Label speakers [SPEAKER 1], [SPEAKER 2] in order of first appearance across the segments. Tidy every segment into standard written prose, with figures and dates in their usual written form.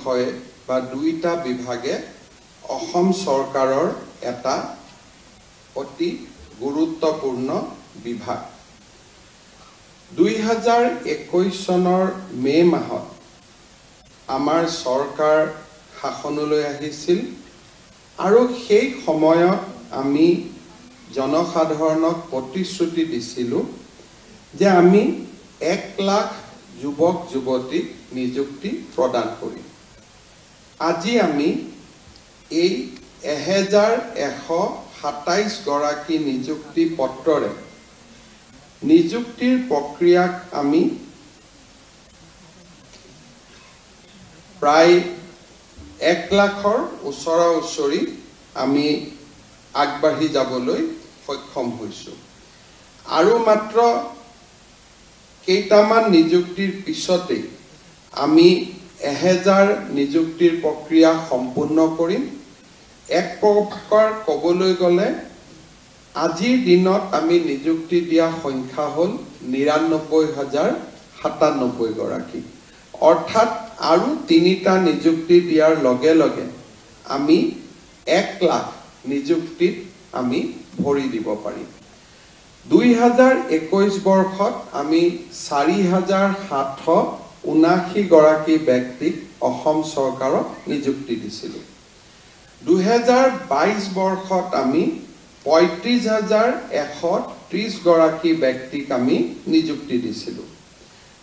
[SPEAKER 1] বিষয়ে বা দুইটা বিভাগে অসম চৰকাৰৰ এটা অতি গুৰুত্বপূৰ্ণ বিভাগ 2021 চনৰ মে মাহত আমাৰ চৰকাৰ শাসনলৈ আহিছিল আৰু সেই সময়ত আমি জনসাধাৰণক প্ৰতিশ্ৰুতি দিছিলোঁ যে আমি 1 লাখ যুৱক যুৱতীক নিযুক্তি প্ৰদান কৰিম আজি আমি এই 1127 গৰাকী নিযুক্তি পত্ৰৰে নিযুক্তিৰ প্ৰক্ৰিয়াক আমি প্ৰায় 1 লাখৰ ওচৰা-ওচৰি আমি আগবাঢ়ি যাবলৈ সক্ষম হৈছো আৰু মাত্ৰ কেইটামান নিযুক্তিৰ পিছতে আমি 1000 নিযুক্তিৰ প্ৰক্ৰিয়া সম্পূৰ্ণ কৰিম এক প্ৰকাৰ ক'বলৈ গ'লে আজিৰ দিনত আমি নিযুক্তি দিয়া সংখ্যা হ'ল 99097 গৰাকী অৰ্থাৎ আৰু 3টা নিযুক্তি দিয়াৰ লগে লগে আমি 1 লাখ নিযুক্তিত আমি ভৰি দিব পাৰিম 2021 বৰ্ষত আমি 4779 গৰাকী ব্যক্তিক অসম চৰকাৰক নিযুক্তি দিছিলোঁ 2022 বৰ্ষত আমি 35130 গৰাকী ব্যক্তিক আমি নিযুক্তি দিছিলোঁ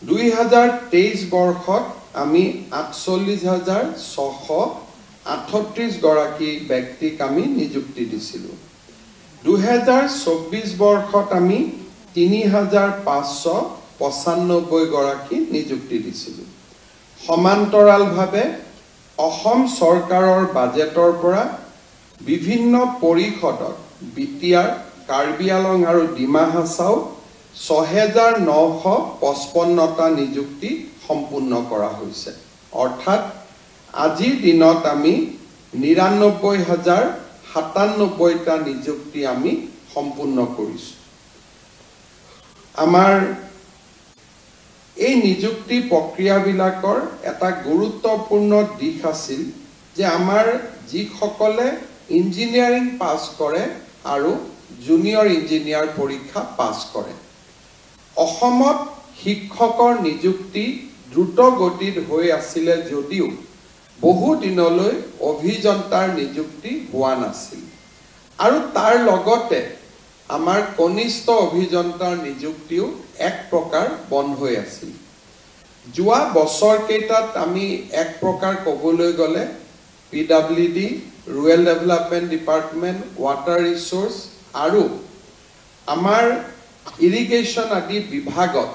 [SPEAKER 1] 2023 বৰ্ষত আমি 48638 গৰাকী ব্যক্তিক আমি নিযুক্তি দিছিলোঁ 2024 বৰ্ষত আমি 3595 গৰাকী নিযুক্তি দিছিলোঁ সমান্তৰালভাৱে অসম চৰকাৰৰ বাজেটৰ পৰা বিভিন্ন পৰিষদত বিটিআৰ কাৰ্বি আলং আৰু ডিমা হাছাও 6955টা নিযুক্তি সম্পূৰ্ণ কৰা হৈছে অৰ্থাৎ আজিৰ দিনত আমি 99097টা নিযুক্তি আমি সম্পূৰ্ণ কৰিছো আমাৰ এই নিযুক্তি প্ৰক্ৰিয়াবিলাকৰ এটা গুৰুত্বপূৰ্ণ দিশ আছিল যে আমাৰ যিসকলে ইঞ্জিনিয়াৰিং পাছ কৰে আৰু জুনিয়ৰ ইঞ্জিনিয়াৰ পৰীক্ষা পাছ কৰে অসমত শিক্ষকৰ নিযুক্তি দ্ৰুত গতিত হৈ আছিল যদিও বহু দিনলৈ অভিযন্তাৰ নিযুক্তি হোৱা নাছিল আৰু তাৰ লগতে আমাৰ কনিষ্ঠ অভিযন্তাৰ নিযুক্তিও এক প্ৰকাৰ বন্ধ হৈ আছিল যোৱা বছৰ কেইটাত আমি এক প্ৰকাৰ ক'বলৈ গ'লে PWD rural development department water resource আৰু আমাৰ ইৰিগেশ্যন আদি বিভাগত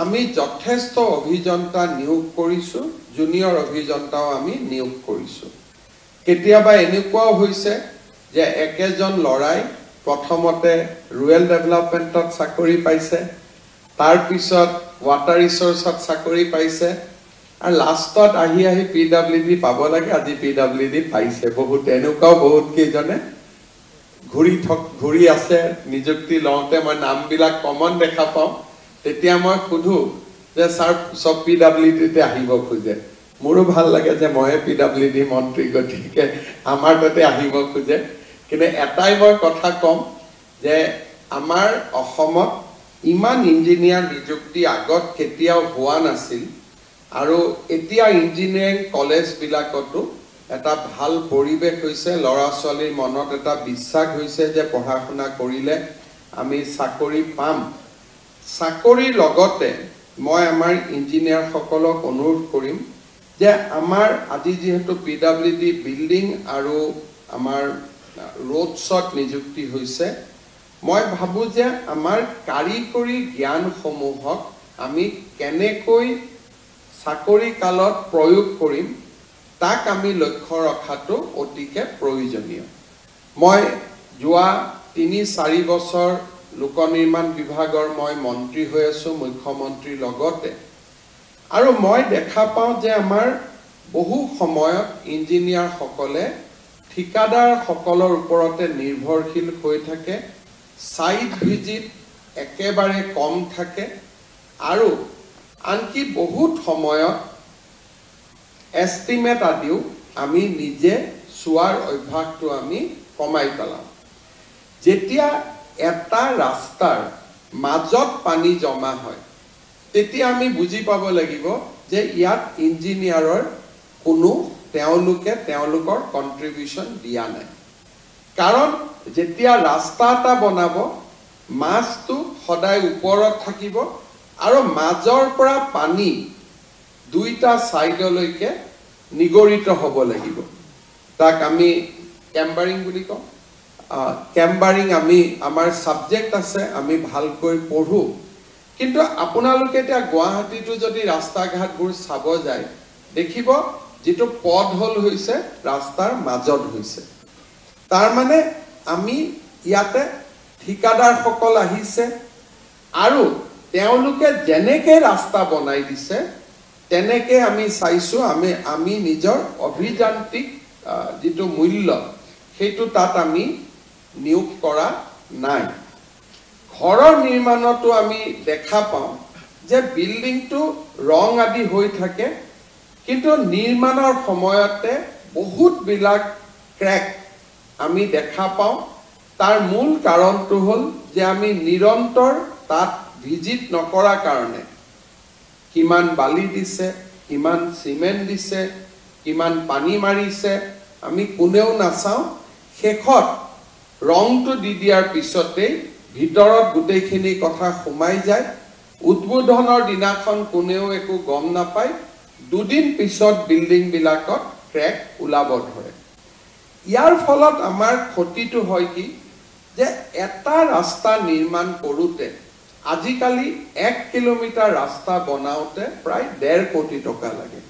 [SPEAKER 1] আমি যথেষ্ট অভিযন্তা নিয়োগ কৰিছো জুনিয়ৰ অভিযন্তাও আমি নিয়োগ কৰিছো কেতিয়াবা এনেকুৱাও হৈছে যে একেজন লৰাই প্ৰথমতে ৰুৰেল ডেভেলপমেণ্টত চাকৰি পাইছে তাৰ পিছত ৱাটাৰ ৰিসোৰ্সত চাকৰি পাইছে আৰু লাষ্টত আহি পিডব্লিউডি পাব লাগে আজি পিডব্লিউডি পাইছে বহুত এনেকুৱাও বহুত কেইজনে ঘূৰি আছে নিযুক্তি লওঁতে মই নামবিলাক কমন দেখা পাওঁ তেতিয়া মই সুধো যে স্যাৰ সব পিডব্লিউডিতে আহিব খোজে মোৰো ভাল লাগে যে মই পিডব্লিউডি মন্ত্ৰী গতিকে আমাৰ তাতে আহিব খোজে কিন্তু এটাই মই কথা কম যে আমাৰ অসমত ইমান ইঞ্জিনিয়াৰ নিযুক্তি আগত কেতিয়াও হোৱা নাছিল আৰু এতিয়া ইঞ্জিনিয়াৰিং কলেজ বিলাকতো এটা ভাল পৰিবেশ হৈছে লৰা ছোৱালীৰ মনত এটা বিশ্বাস হৈছে যে পঢ়া শুনা কৰিলে আমি চাকৰি পাম চাকৰিৰ লগতে মই আমাৰ ইঞ্জিনিয়াৰ সকলক অনুৰোধ কৰিম যে আমাৰ আজি যেহেতু পিডব্লিউডি বিল্ডিং আৰু আমাৰ ৰোডছত নিযুক্তি হৈছে মই ভাবো যে আমাৰ কাৰিকৰী জ্ঞানসমূহক আমি কেনেকৈ চাকৰি কালত প্ৰয়োগ কৰিম তাক আমি লক্ষ্য ৰখাটো অতিকে প্ৰয়োজনীয় মই যোৱা 3-4 বছৰ লোক নিৰ্মাণ বিভাগৰ মই মন্ত্ৰী হৈ আছো মুখ্যমন্ত্ৰীৰ লগতে আৰু মই দেখা পাওঁ যে আমাৰ বহু সময়ত ইঞ্জিনিয়াৰ সকলে ঠিকাদাৰ সকলৰ ওপৰতে নিৰ্ভৰশীল হৈ থাকে সাইট ভিজিট একেবাৰে কম থাকে আৰু আনকি বহুত সময়ত এষ্টিমেট আদিও আমি নিজে চোৱাৰ অভ্যাসটো আমি কমাই পেলাম যেতিয়া এটা ৰাস্তাৰ মাজত পানী জমা হয় তেতিয়া আমি বুজি পাব লাগিব যে ইয়াত ইঞ্জিনিয়াৰৰ কোনো তেওঁলোকৰ কন্ট্ৰিবিউশন দিয়া নাই কাৰণ যেতিয়া ৰাস্তা এটা বনাব মাছটো সদায় ওপৰত থাকিব আৰু মাজৰ পৰা পানী দুইটা সাইডলৈকে নিগৰিত হ'ব লাগিব তাক আমি কেম্বাৰিং বুলি কওঁ কেম্বাৰিং আমি আমাৰ সাবজেক্ট আছে আমি ভালকৈ পঢ়ো কিন্তু আপোনালোকে এতিয়া গুৱাহাটীটো যদি ৰাস্তা ঘাটবোৰ চাব যায় দেখিব যেটো পথ হল হৈছে ৰাস্তাৰ মাজত হৈছে তাৰ মানে আমি ইয়াতে ঠিকাদাৰ সকল আহিছে আৰু তেওঁলোকে যেনেকে ৰাস্তা বনাই দিছে তেনেকে আমি চাইছো আমি নিজৰ অভিযান্ত্ৰিক যেটো মূল্য সেইটো তাত আমি নিয়োগ কৰা নাই ঘৰৰ নিৰ্মাণটো আমি দেখা পাওঁ যে বিল্ডিংটো ৰং আদি হৈ থাকে কিন্তু নিৰ্মাণৰ সময়তে বহুত বিলাক ক্ৰেক আমি দেখা পাওঁ তাৰ মূল কাৰণটো হল যে আমি নিৰন্তৰ তাত ভিজিট নকৰা কাৰণে কিমান বালি দিছে কিমান সিমেন্ট দিছে কিমান পানী মাৰিছে আমি কোনেও নাচাওঁ শেষত ৰংটো দি দিয়াৰ পিছতে ভিতৰত গুটেইখিনি কথা সোমাই যায় উদ্বোধনৰ দিনাখন কোনেও একো গম নাপায় দুদিন পিছত বিল্ডিং বিলাকত ক্ৰেক ওলাব ধৰে ইয়াৰ ফলত আমাৰ ক্ষতিটো হয় কি যে এটা ৰাস্তা নিৰ্মাণ কৰোতে আজিকালি 1 কিলোমিটাৰ ৰাস্তা বনাওতে প্ৰায় 1.5 কোটি টকা লাগে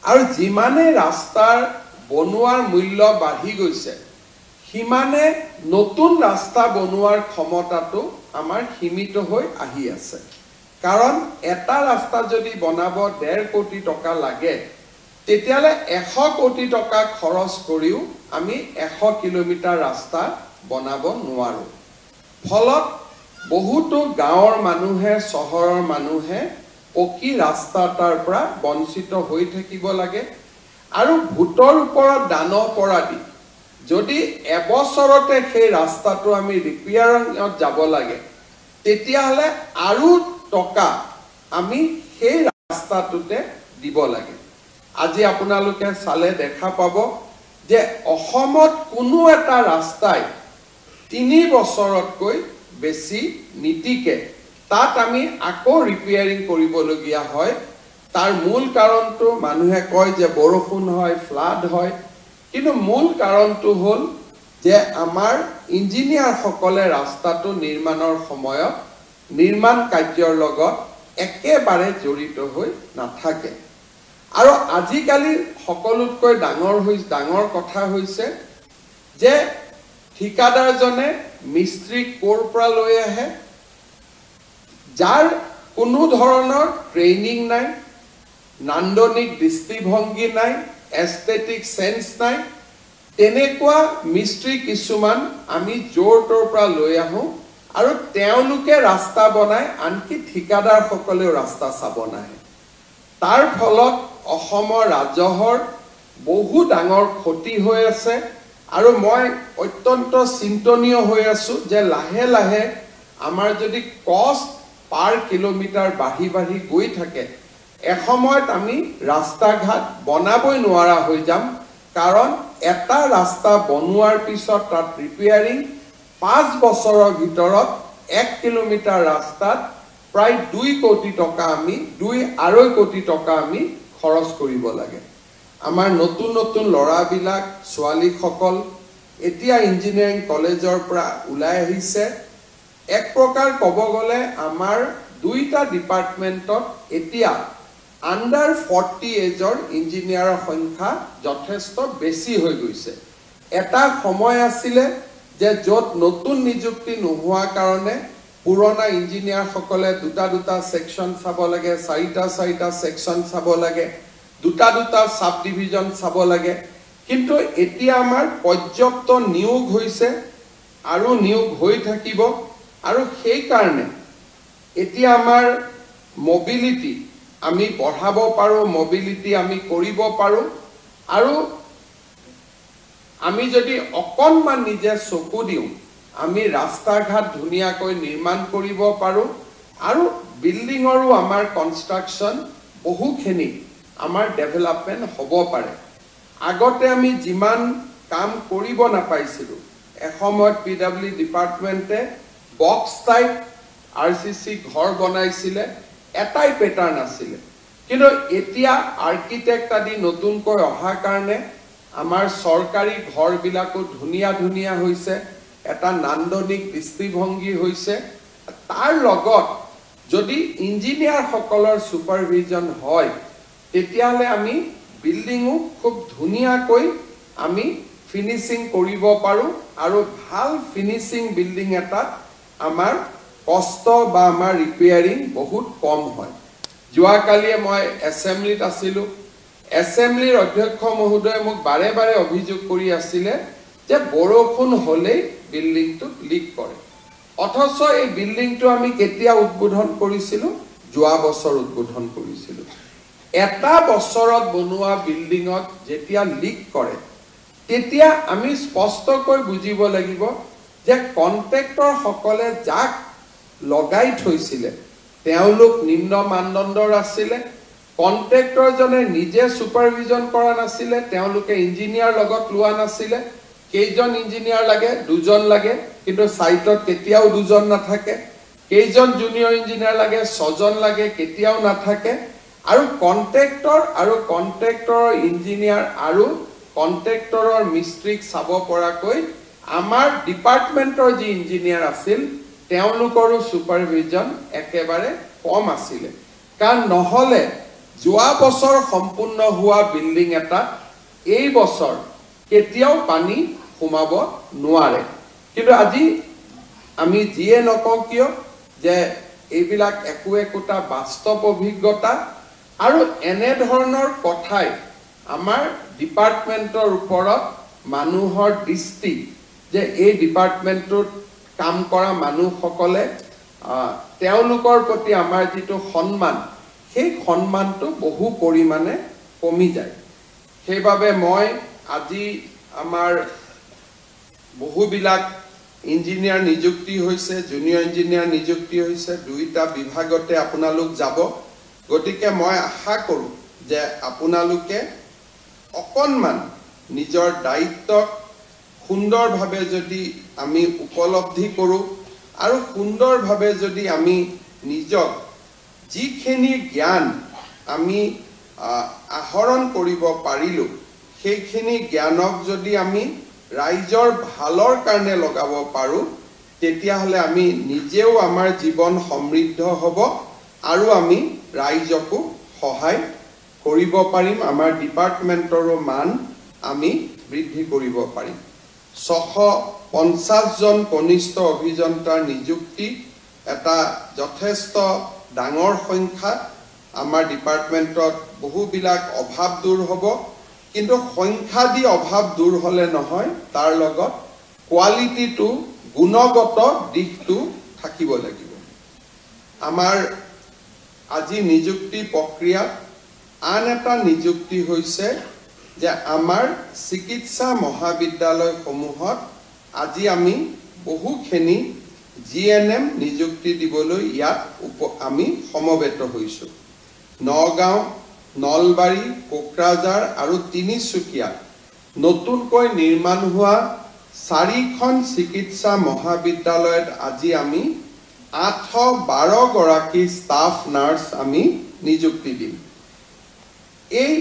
[SPEAKER 1] আৰু যিমানে ৰাস্তাৰ বনোৱাৰ মূল্য বাঢ়ি গৈছে হিমানে নতুন ৰাস্তা বনোৱাৰ ক্ষমতাটো আমাৰ সীমিত হৈ আহি আছে কাৰণ এটা ৰাস্তা যদি বনাব 1.5 কোটি টকা লাগে তেতিয়ালে 100 কোটি টকা খৰচ কৰিও আমি 100 কিলোমিটাৰ ৰাস্তা বনাব নোৱাৰো ফলত বহুতো গাঁৱৰ মানুহে চহৰৰ মানুহে পকি ৰাস্তাটাৰ পৰা বঞ্চিত হৈ থাকিব লাগে আৰু ভূতৰ ওপৰত দান পৰা দি যদি এবছৰতে সেই ৰাস্তাটো আমি ৰিপেয়াৰিঙত যাব লাগে তেতিয়াহলে আৰু টকা আমি সেই ৰাস্তাটোতে দিব লাগে আজি আপোনালোকে চালে দেখা পাব যে অসমত কোনো এটা ৰাস্তাই 3 বছৰতকৈ বেছি নীতিকে তাত আমি আকৌ ৰিপেয়াৰিং কৰিবলগীয়া হয় তাৰ মূল কাৰণটো মানুহে কয় যে বৰষুণ হয় ফ্লাড হয় কিন্তু মূল কাৰণটো হল যে আমাৰ ইঞ্জিনিয়াৰ সকলে ৰাস্তাটো নিৰ্মাণৰ সময়ত নিৰ্মাণ কাৰ্যৰ লগত একেবাৰে জড়িত হৈ নাথাকে আৰু আজিকালি সকলোতকৈ ডাঙৰ কথা হৈছে যে ঠিকাদাৰজনে মিস্ত্ৰী কোৰ পৰা লৈ আহে যাৰ কোনো ধৰণৰ ট্ৰেইনিং নাই নান্দনিক দৃষ্টিভংগী নাই এস্থেটিক সেন্স নাই তেনেকুৱা মিস্ত্ৰী কিছুমান আমি জোৰ তৰ পৰা লৈ আহো আৰু তেওঁলোকে ৰাস্তা বনায় আনকি ঠিকাদাৰ সকলেও ৰাস্তা চাব নাহে তাৰ ফলত অসমৰ ৰাজহৰ বহু ডাঙৰ ক্ষতি হৈ আছে আৰু মই অত্যন্ত চিন্তনীয় হৈ আছো যে লাহে লাহে আমাৰ যদি কষ্ট পাৰ কিলোমিটাৰ বাঢ়ি গৈ থাকে এসময়ত আমি ৰাস্তা ঘাট বনাবই নোৱাৰা হৈ যাম কাৰণ এটা ৰাস্তা বনোৱাৰ পিছত তাত ৰিপেয়াৰিং 5 বছৰৰ ভিতৰত 1 কিলোমিটাৰ ৰাস্তাত প্ৰায় 2 কোটি টকা আমি 2.5 কোটি টকা আমি খৰচ কৰিব লাগে আমাৰ নতুন লৰাবিলাক ছোৱালী সকল এতিয়া ইঞ্জিনিয়াৰিং কলেজৰ পৰা ওলাই আহিছে এক প্ৰকাৰ ক'ব গলে আমাৰ দুইটা ডিপাৰ্টমেন্টত এতিয়া আন্ডাৰ 40 এজৰ ইঞ্জিনিয়াৰৰ সংখ্যা যথেষ্ট বেছি হৈ গৈছে এটা সময় আছিল যে যত নতুন নিযুক্তি নোহোৱা কাৰণে পুৰণা ইঞ্জিনিয়াৰ সকলে দুটা সেকশন চাব লাগে চাৰিটা সেকশন চাব লাগে দুটা সাব ডিভিজন চাব লাগে কিন্তু এতিয়া আমাৰ পৰ্যাপ্ত নিয়োগ হৈছে আৰু নিয়োগ হৈ থাকিব আৰু সেই কাৰণে এতিয়া আমাৰ মোবিলিটি আমি বঢ়াব পাৰো, মোবিলিটি আমি কৰিব পাৰো আৰু আমি যদি অকণমান নিজে চকু দিওঁ আমি ৰাস্তা ঘাট ধুনীয়াকৈ নিৰ্মাণ কৰিব পাৰো আৰু বিল্ডিঙৰো আমাৰ কনষ্ট্ৰাকচন বহুখিনি আমাৰ ডেভেলপমেন্ট হ'ব পাৰে আগতে আমি যিমান কাম কৰিব নাপাইছিলো এসময়ত পিডব্লিউ ডিপাৰ্টমেন্টে বক্স টাইপ আৰসিসি ঘৰ বনাইছিলে এটাই প্যাটাৰ্ন আছিল কিন্তু এতিয়া আৰ্কিটেক্ট আদি নতুনকৈ অহা কাৰণে আমাৰ সৰকাৰি ঘৰবিলাকো ধুনিয়া ধুনিয়া হৈছে এটা নান্দনিক দৃষ্টিভংগী হৈছে তাৰ লগত যদি ইঞ্জিনিয়াৰ সকলৰ সুপাৰভিজন হয় তেতিয়ালে আমি বিল্ডিংও খুব ধুনিয়াকৈ আমি ফিনিশিং কৰিব পাৰো আৰু ভাল ফিনিশিং বিল্ডিং এটা আমাৰ কষ্ট বা আমাৰ ৰিপেয়াৰিং বহুত কম হয় যোৱাকালিয়ে মই এছেম্বলিত আছিলো এছেম্বলিৰ অধ্যক্ষ মহোদয়ে মোক বাৰে বাৰে অভিযোগ কৰি আছিল যে বৰষুণ হলে বিল্ডিংটো লিক কৰে অথচ এই বিল্ডিংটো আমি কেতিয়া উদ্বোধন কৰিছিলো যোৱা বছৰ উদ্বোধন কৰিছিলো এটা বছৰত বনোৱা বিল্ডিংত যেতিয়া লিক কৰে তেতিয়া আমি স্পষ্টকৈ বুজিব লাগিব যে কন্ট্ৰাক্টৰ সকলে যাক লগাই থৈছিলে তেওঁলোক নিম্ন মানদণ্ডৰ আছিলে কন্ট্ৰাক্টৰ জনে নিজে সুপাৰভিজন কৰা নাছিলে তেওঁলোকে ইঞ্জিনিয়াৰ লগত লোৱা নাছিলে কেইজন ইঞ্জিনিয়াৰ লাগে দুজন লাগে কিন্তু সাইটত কেতিয়াও দুজন নাথাকে কেইজন জুনিয়ৰ ইঞ্জিনিয়াৰ লাগে ছজন লাগে কেতিয়াও নাথাকে আৰু কন্ট্ৰাক্টৰৰ ইঞ্জিনিয়াৰ আৰু কন্ট্ৰাক্টৰৰ মিস্ত্ৰীক চাব পৰাকৈ আমাৰ ডিপাৰ্টমেন্টৰ যি ইঞ্জিনিয়াৰ আছিল তেওঁলোকৰো সুপাৰভিজন একেবাৰে কম আছিল কাৰণ নহলে যোৱা বছৰ সম্পূৰ্ণ হোৱা বিল্ডিং এটা এই বছৰ কেতিয়াও পানী সোমাব নোৱাৰে কিন্তু আজি আমি যিয়ে নকওঁ কিয় যে এইবিলাক একোটা বাস্তৱ অভিজ্ঞতা আৰু এনে ধৰণৰ কথাই আমাৰ ডিপাৰ্টমেন্টৰ ওপৰত মানুহৰ দৃষ্টি যে এই ডিপাৰ্টমেন্টত কাম কৰা মানুহসকলে তেওঁলোকৰ প্ৰতি আমাৰ যিটো সন্মান সেই সন্মানটো বহু পৰিমাণে কমি যায় সেইবাবে মই আজি আমাৰ বহুবিলাক ইঞ্জিনিয়াৰ নিযুক্তি হৈছে জুনিয়ৰ ইঞ্জিনিয়াৰ নিযুক্তি হৈছে দুইটা বিভাগতে আপোনালোক যাব গতিকে মই আশা কৰো যে আপোনালোকে অকণমান নিজৰ দায়িত্ব সুন্দৰভাৱে যদি আমি উপলব্ধি কৰো আৰু সুন্দৰভাৱে যদি আমি নিজক যিখিনি জ্ঞান আমি আহৰণ কৰিব পাৰিলো সেইখিনি জ্ঞানক যদি আমি ৰাইজৰ ভালৰ কাৰণে লগাব পাৰো তেতিয়া হলে আমি নিজেও আমাৰ জীৱন সমৃদ্ধ হ'ব আৰু আমি ৰাইজকো সহায় কৰিব পাৰিম আমাৰ ডিপাৰ্টমেন্টৰো মান আমি বৃদ্ধি কৰিব পাৰিম 650 জন কনিষ্ঠ অভিযন্তাৰ নিযুক্তি এটা যথেষ্ট ডাঙৰ সংখ্যা আমাৰ ডিপাৰ্টমেন্টত বহুবিলাক অভাৱ দূৰ হ'ব কিন্তু সংখ্যা দি অভাৱ দূৰ হলে নহয় তাৰ লগত কোৱালিটিটো গুণগত দিশটো থাকিব লাগিব আমাৰ আজি নিযুক্তি প্ৰক্ৰিয়াত আন এটা নিযুক্তি হৈছে যে আমাৰ চিকিৎসা মহাবিদ্যালয়সমূহত আজি আমি বহুখিনি জিএনএম নিযুক্তি দিবলৈ ইয়াত আমি সমবেত হৈছো নগাঁও নলবাৰী কোকৰাঝাৰ আৰু তিনিচুকীয়া নতুনকৈ নিৰ্মাণ হোৱা 4খন চিকিৎসা মহাবিদ্যালয়ত আজি আমি 812 গৰাকী ষ্টাফ নাৰ্ছ আমি নিযুক্তি দিম এই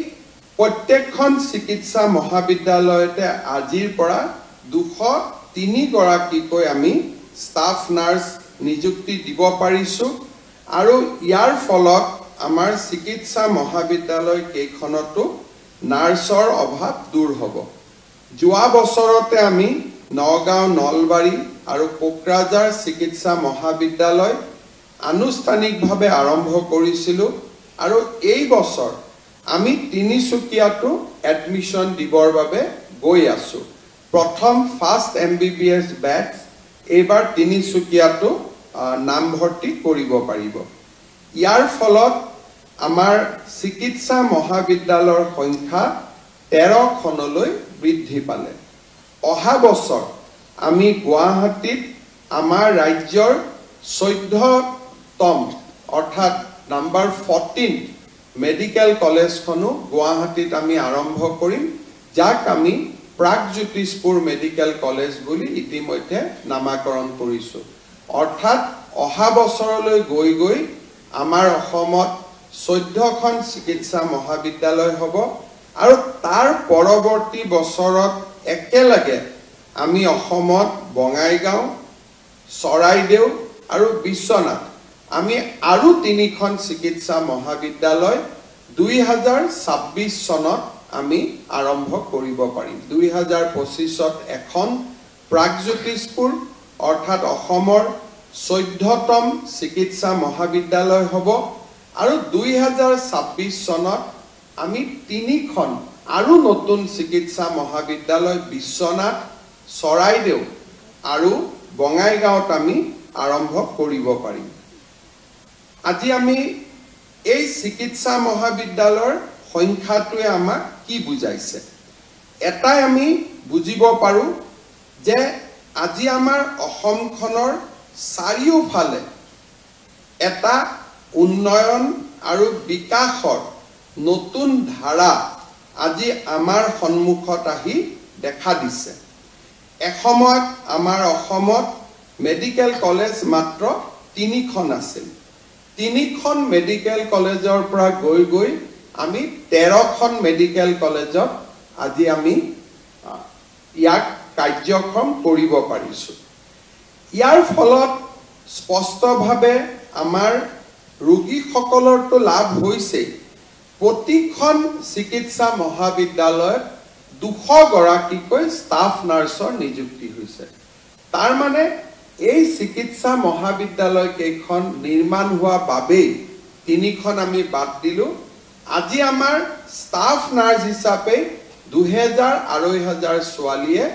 [SPEAKER 1] প্ৰত্যেকখন চিকিৎসা মহাবিদ্যালয়তে আজিৰ পৰা 203 গৰাকীকৈ আমি ষ্টাফ নাৰ্ছ নিযুক্তি দিব পাৰিছো আৰু ইয়াৰ ফলত আমাৰ চিকিৎসা মহাবিদ্যালয় কেইখনতো নাৰ্ছৰ অভাৱ দূৰ হ'ব যোৱা বছৰতে আমি নগাঁও নলবাৰী আৰু কোকৰাঝাৰ চিকিৎসা মহাবিদ্যালয় আনুষ্ঠানিকভাৱে আৰম্ভ কৰিছিলো আৰু এই বছৰ আমি তিনিচুকীয়াটো এডমিশন দিবৰ বাবে গৈ আছো প্ৰথম ফাৰ্ষ্ট এমবিবিএছ বেচ এইবাৰ তিনিচুকীয়াটো নামভৰ্তি কৰিব পাৰিব ইয়াৰ ফলত আমাৰ চিকিৎসা মহাবিদ্যালয়ৰ সংখ্যা 13খনলৈ বৃদ্ধি পালে অহা বছৰ আমি গুৱাহাটীত আমাৰ ৰাজ্যৰ 14তম অৰ্থাৎ নাম্বাৰ 14 মেডিকেল কলেজখনো গুৱাহাটীত আমি আৰম্ভ কৰিম যাক আমি প্ৰাগজ্যোতিষপুৰ মেডিকেল কলেজ বুলি ইতিমধ্যে নামাকৰণ কৰিছো অৰ্থাৎ অহা বছৰলৈ গৈ গৈ আমাৰ অসমত 14খন চিকিৎসা মহাবিদ্যালয় হ'ব আৰু তাৰ পৰৱৰ্তী বছৰত একেলগে আমি অসমত বঙাইগাঁও চৰাইদেউ আৰু বিশ্বনাথ আমি আৰু 3খন চিকিৎসা মহাবিদ্যালয় 2026 চনত আমি আৰম্ভ কৰিব পাৰিম 2025ত এখন প্ৰাগজ্যোতিষপুৰ অৰ্থাৎ অসমৰ 14তম চিকিৎসা মহাবিদ্যালয় হ'ব আৰু 2026 চনত আমি 3খন আৰু নতুন চিকিৎসা মহাবিদ্যালয় বিশ্বনাথ চৰাইদেউ আৰু বঙাইগাঁৱত আমি আৰম্ভ কৰিব পাৰিম আজি আমি এই চিকিৎসা মহাবিদ্যালয়ৰ সংখ্যাটোৱে আমাক কি বুজাইছে এটাই আমি বুজিব পাৰো যে আজি আমাৰ অসমখনৰ চাৰিওফালে এটা উন্নয়ন আৰু বিকাশৰ নতুন ধাৰা আজি আমাৰ সন্মুখত আহি দেখা দিছে এসময়ত আমাৰ অসমত মেডিকেল কলেজ মাত্ৰ 3খন আছিল 3খন মেডিকেল কলেজৰ পৰা গৈ গৈ আমি 13খন মেডিকেল কলেজত আজি আমি ইয়াক কাৰ্যক্ষম কৰিব পাৰিছো ইয়াৰ ফলত স্পষ্টভাৱে আমাৰ ৰোগীসকলৰটো লাভ হৈছে প্ৰতিখন চিকিৎসা মহাবিদ্যালয়ত 200 গৰাকীকৈ ষ্টাফ নাৰ্ছৰ নিযুক্তি হৈছে তাৰ মানে এই চিকিৎসা মহাবিদ্যালয় কেইখন নিৰ্মাণ হোৱা বাবে 3খন আমি বাদ দিলো আজি আমাৰ ষ্টাফ নাৰ্ছ হিচাপে 2000-2500 ছোৱালীয়ে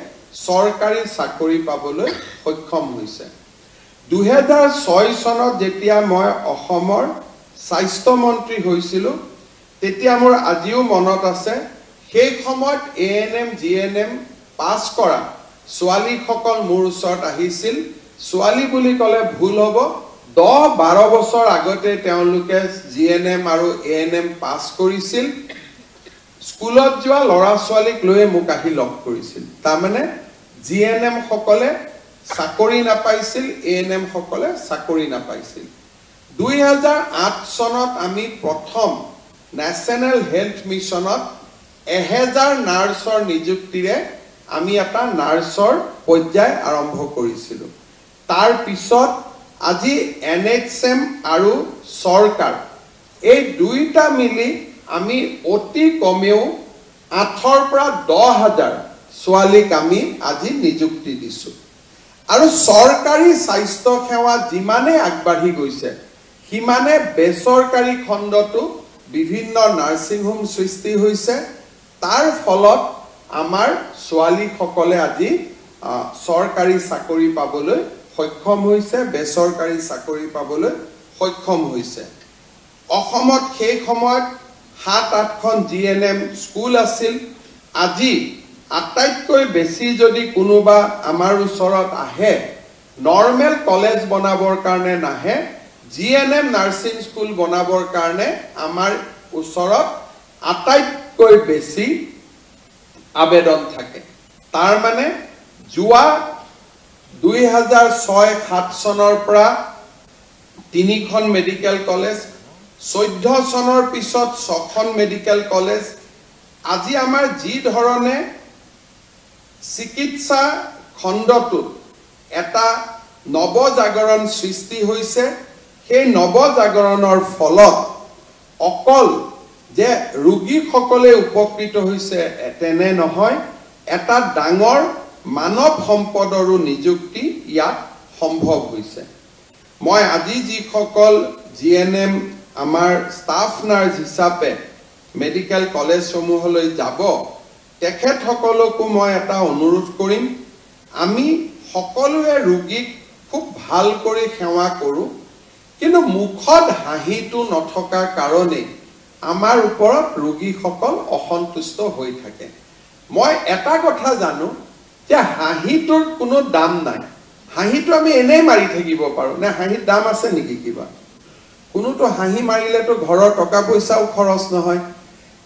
[SPEAKER 1] চৰকাৰী চাকৰি পাবলৈ সক্ষম হৈছে 2006 চনত যেতিয়া মই অসমৰ স্বাস্থ্য মন্ত্ৰী হৈছিলো তেতিয়া মোৰ আজিও মনত আছে সেই সময়ত এএনএম জিএনএম পাছ কৰা ছোৱালীসকল মোৰ ওচৰত আহিছিল ছোৱালী বুলি ক'লে ভুল হ'ব 10-12 বছৰ আগতে তেওঁলোকে জিএনএম আৰু এএনএম পাছ কৰিছিল স্কুলত যোৱা ল'ৰা ছোৱালীক লৈ মোক আহি লগ কৰিছিল তাৰমানে জিএনএম সকলে চাকৰি নাপাইছিল এএনএম সকলে চাকৰি নাপাইছিল 2008 চনত আমি প্ৰথম নেশ্যনেল হেল্থ মিছনত 1000 নাৰ্ছৰ নিযুক্তিৰে আমি এটা নাৰ্ছৰ পৰ্যায় আৰম্ভ কৰিছিলো তাৰ পিছত আজি এনএইচএম আৰু চৰকাৰ এই দুইটা মিলি আমি অতি কমেও 8ৰ পৰা 10,000 ছোৱালীক আমি আজি নিযুক্তি দিছো আৰু চৰকাৰী স্বাস্থ্য সেৱা যিমানে আগবাঢ়ি গৈছে সিমানে বেচৰকাৰী খণ্ডটো বিভিন্ন নাৰ্ছিং হোম সৃষ্টি হৈছে তাৰ ফলত আমাৰ ছোৱালীসকলে আজি চৰকাৰী চাকৰি পাবলৈ সক্ষম হৈছে বেচৰকাৰী চাকৰি পাবলৈ সক্ষম হৈছে অসমত সেই সময়ত 7-8খন জিএনএম স্কুল আছিল আজি আটাইতকৈ বেছি যদি কোনোবা আমাৰ ওচৰত আহে নৰ্মেল কলেজ বনাবৰ কাৰণে নাহে জিএনএম নাৰ্ছিং স্কুল বনাবৰ কাৰণে আমাৰ ওচৰত আটাইতকৈ বেছি আবেদন থাকে তাৰ মানে যোৱা 2006-7 চনৰ পৰা 3খন মেডিকেল কলেজ 14 চনৰ পিছত 6খন মেডিকেল কলেজ আজি আমাৰ যি ধৰণে চিকিৎসা খণ্ডটোত এটা নৱজাগৰণ সৃষ্টি হৈছে সেই নৱজাগৰণৰ ফলত অকল যে ৰোগীসকলে উপকৃত হৈছে তেনে নহয় এটা ডাঙৰ মানৱ সম্পদৰো নিযুক্তি ইয়াত সম্ভৱ হৈছে মই আজি যিসকল জিএনএম আমাৰ ষ্টাফ নাৰ্ছ হিচাপে মেডিকেল কলেজসমূহলৈ যাব তেখেতসকলকো মই এটা অনুৰোধ কৰিম আমি সকলোৱে ৰোগীক খুব ভাল কৰি সেৱা কৰোঁ কিন্তু মুখত হাঁহিটো নথকাৰ কাৰণে আমাৰ ওপৰত ৰোগীসকল অসন্তুষ্ট হৈ থাকে মই এটা কথা জানো যে হাঁহিটোৰ কোনো দাম নাই হাঁহিটো আমি এনেই মাৰি থাকিব পাৰো নে হাঁহিৰ দাম আছে নেকি কিবা কোনোটো হাঁহি মাৰিলেতো ঘৰৰ টকা পইচাও খৰচ নহয়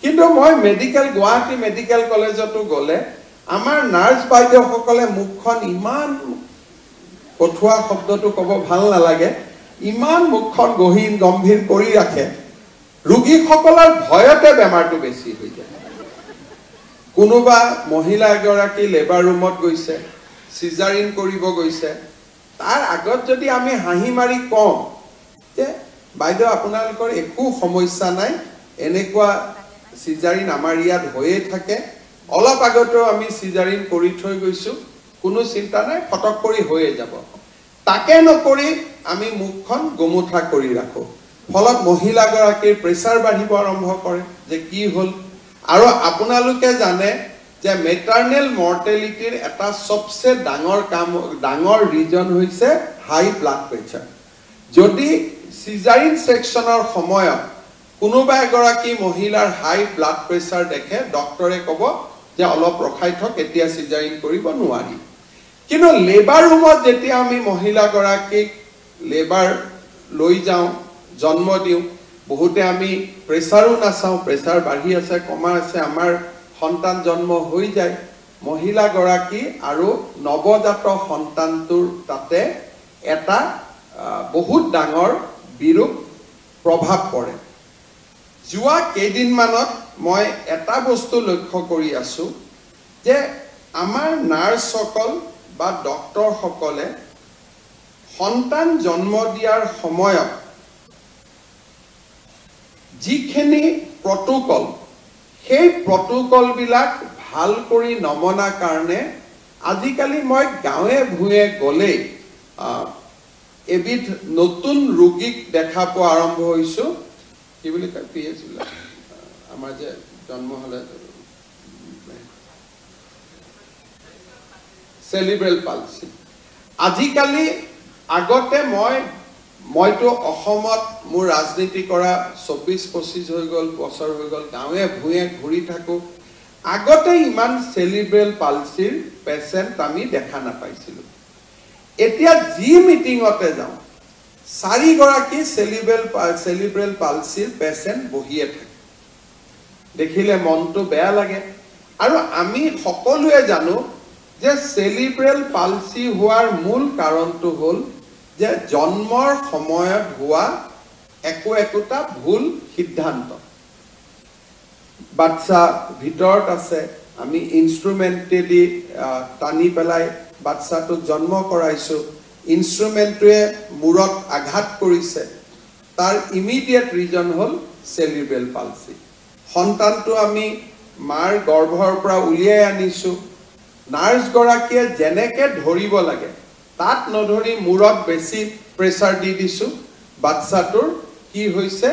[SPEAKER 1] কিন্তু মই মেডিকেল গুৱাহাটী মেডিকেল কলেজতো গলে আমাৰ নাৰ্ছ বাইদেউসকলে মুখখন ইমান কঠোৱা শব্দটো ক'ব ভাল নালাগে ইমান মুখখন গহীন গম্ভীৰ কৰি ৰাখে ৰোগীসকলৰ ভয়তে বেমাৰটো বেছি হৈ যায় কোনোবা মহিলা এগৰাকী লেবাৰ ৰুমত গৈছে সিজাৰিন কৰিব গৈছে তাৰ আগত যদি আমি হাঁহি মাৰি কওঁ যে বাইদেউ আপোনালোকৰ একো সমস্যা নাই এনেকুৱা সিজাৰিন আমাৰ ইয়াত হৈয়ে থাকে অলপ আগতো আমি সিজাৰিন কৰি থৈ গৈছো কোনো চিন্তা নাই ফটক কৰি হৈয়ে যাব তাকে নকৰি আমি মুখখন গোমুঠা কৰি ৰাখো ফলত মহিলাগৰাকীৰ প্ৰেছাৰ বাঢ়িব আৰম্ভ কৰে যে কি হল আৰু আপোনালোকে জানে যে মেটাৰনেল মৰ্টেলিটিৰ এটা সবচে ডাঙৰ ৰিজন হৈছে হাই ব্লাড প্ৰেছাৰ যদি সিজাৰিন সেকশনৰ সময়ত কোনোবা এগৰাকী মহিলাৰ হাই ব্লাড প্ৰেছাৰ দেখে ডক্টৰে ক'ব যে অলপ ৰখাই থক এতিয়া সিজাৰিন কৰিব নোৱাৰি কিন্তু লেবাৰ ৰুমত যেতিয়া আমি মহিলাগৰাকীক লেবাৰ লৈ যাওঁ জন্ম দিওঁ বহুতে আমি প্ৰেছাৰো নাচাওঁ প্ৰেছাৰ বাঢ়ি আছে কমা আছে আমাৰ সন্তান জন্ম হৈ যায় মহিলাগৰাকী আৰু নৱজাত সন্তানটোৰ তাতে এটা বহুত ডাঙৰ বিৰূপ প্ৰভাৱ পৰে যোৱা কেইদিনমানত মই এটা বস্তু লক্ষ্য কৰি আছো যে আমাৰ নাৰ্ছসকল বা ডক্টৰসকলে সন্তান জন্ম দিয়াৰ সময়ত যিখিনি প্ৰটোকল সেই প্ৰটোকল বিলাক ভাল কৰি নমনা কাৰণে আজিকালি মই গাঁৱে ভূঞে গলে এবিধ নতুন ৰোগীক দেখা পোৱা আৰম্ভ হৈছো কি বুলি কয় পিএইচ আমাৰ যে জন্ম হলে সেলিব্ৰেল পালসি আজিকালি আগতে মইতো অসমত মোৰ ৰাজনীতি কৰা 24-25 হৈ গল বছৰ হৈ গল গাঁৱে ভূঞে ঘূৰি থাকো আগতে ইমান সেলিব্ৰেল পালসিৰ পেশেন্ট আমি দেখা নাপাইছিলো এতিয়া জি মিটিংতে যাওঁ 4 গৰাকী সেলিব্ৰেল পালসিৰ পেশেন্ট বহিয়ে থাকে দেখিলে মনটো বেয়া লাগে আৰু আমি সকলোৱে জানো যে সেলিব্ৰেল পালসি হোৱাৰ মূল কাৰণটো হ'ল যে জন্মৰ সময়ত হোৱা একোটা ভুল সিদ্ধান্ত বাচ্চা ভিতৰত আছে আমি ইনস্ট্ৰুমেন্টেদি টানি পেলাই বাচ্চাটোক জন্ম কৰাইছো ইনস্ট্ৰুমেন্টটোৱে মূৰত আঘাত কৰিছে তাৰ ইমিডিয়েট ৰিজন হ'ল সেলিব্ৰেল পালসি সন্তানটো আমি মাৰ গৰ্ভৰ পৰা উলিয়াই আনিছো নাৰ্ছ গৰাকীয়ে যেনেকে ধৰিব লাগে তাত নধৰি মূৰত বেছি প্ৰেছাৰ দি দিছো বাচ্চাটোৰ কি হৈছে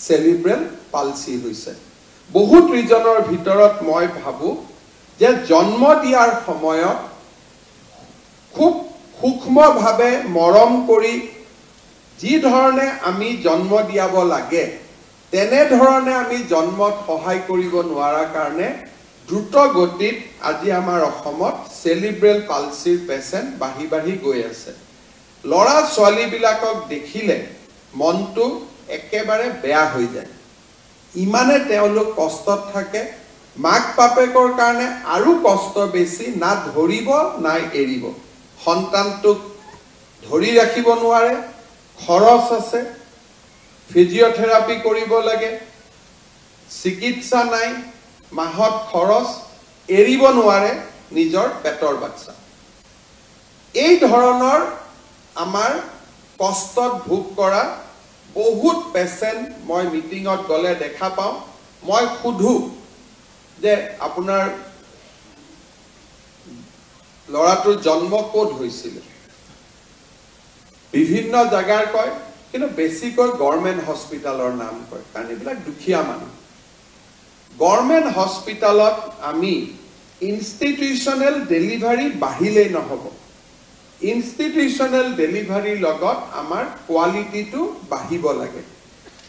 [SPEAKER 1] সেলিব্ৰেল পালসি হৈছে বহুত ৰিজনৰ ভিতৰত মই ভাবো যে জন্ম দিয়াৰ সময়ত খুব সূক্ষ্মভাৱে মৰম কৰি যি ধৰণে আমি জন্ম দিয়াব লাগে তেনে ধৰণে আমি জন্মত সহায় কৰিব নোৱাৰা কাৰণে দ্ৰুত গতিত আজি আমাৰ অসমত সেলিব্ৰেল পালসিৰ পেশেন্ট বাঢ়ি গৈ আছে লৰা ছোৱালী বিলাকক দেখিলে মনটো একেবাৰে বেয়া হৈ যায় ইমানে তেওঁলোক কষ্টত থাকে মাক বাপেকৰ কাৰণে আৰু কষ্ট বেছি না ধৰিব নাই এৰিব সন্তানটোক ধৰি ৰাখিব নোৱাৰে খৰচ আছে ফিজিঅথেৰাপি কৰিব লাগে চিকিৎসা নাই মাহত খৰচ এৰিব নোৱাৰে নিজৰ পেটৰ বাচ্চা এই ধৰণৰ আমাৰ কষ্টত ভোগ কৰা বহুত পেশেন্ট মই মিটিংত গলে দেখা পাওঁ মই খুধু যে আপোনাৰ লৰাটোৰ জন্ম ক'ত হৈছিল বিভিন্ন জাগাৰ কয় কিন্তু বেছিকৈ গভৰ্ণমেণ্ট হস্পিটালৰ নাম কয় কাৰণ এইবিলাক দুখীয়া মানুহ গভৰ্ণমেণ্ট হস্পিটালত আমি ইনষ্টিটিউচনেল ডেলিভাৰী বাঢ়িলেই নহব ইনষ্টিটিউচনেল ডেলিভাৰীৰ লগত আমাৰ কোৱালিটিটো বাঢ়িব লাগে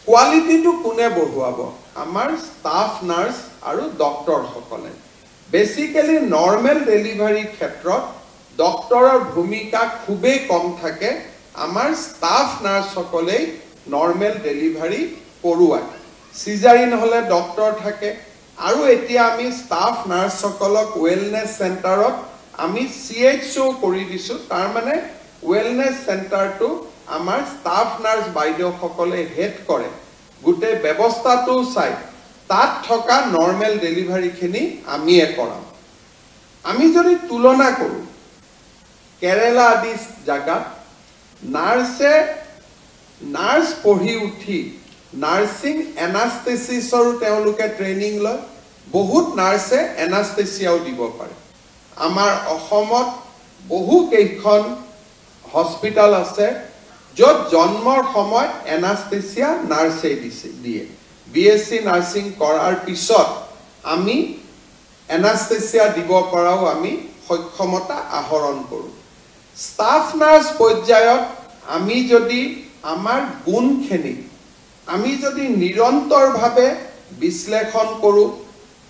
[SPEAKER 1] কোৱালিটিটো কোনে বঢ়ুৱাব আমাৰ ষ্টাফ নাৰ্ছ আৰু ডক্টৰসকলে বেসিক্যালি নৰ্মেল ডেলিভাৰীৰ ক্ষেত্ৰত ডক্টৰৰ ভূমিকা খুবেই কম থাকে আমাৰ ষ্টাফ নাৰ্ছসকলে নৰ্মেল ডেলিভাৰী কৰোৱায় সিজাৰিন হলে ডক্টৰ থাকে আৰু এতিয়া আমি ষ্টাফ নাৰ্ছসকলক ৱেলনেছ চেণ্টাৰত আমি CHO কৰি দিছো তাৰ মানে ৱেলনেছ চেণ্টাৰটো আমাৰ ষ্টাফ নাৰ্ছ বাইদেউসকলে হেড কৰে গুটে ব্যৱস্থাটো চাই তাত থকা নৰ্মেল ডেলিভাৰীখিনি আমিয়ে কৰাম আমি যদি তুলনা কৰো কেৰালা আদি জাগাত নাৰ্ছ পঢ়ি উঠি নাৰ্ছিং এনাস্থেচিছৰ তেওঁলোকে ট্ৰেইনিং লয় বহুত নাৰ্ছে এনাস্থেচিয়াও দিব পাৰে আমাৰ অসমত বহু কেইখন হস্পিটাল আছে য'ত জন্মৰ সময়ত এনাস্থেচিয়া নাৰ্ছে দিয়ে BSc নাৰ্ছিং কৰাৰ পিছত আমি এনাস্থেচিয়া দিব পৰাও আমি সক্ষমতা আহৰণ কৰোঁ ষ্টাফ নাৰ্ছ পৰ্যায়ত আমি যদি আমাৰ গুণখিনি আমি যদি নিৰন্তৰভাৱে বিশ্লেষণ কৰোঁ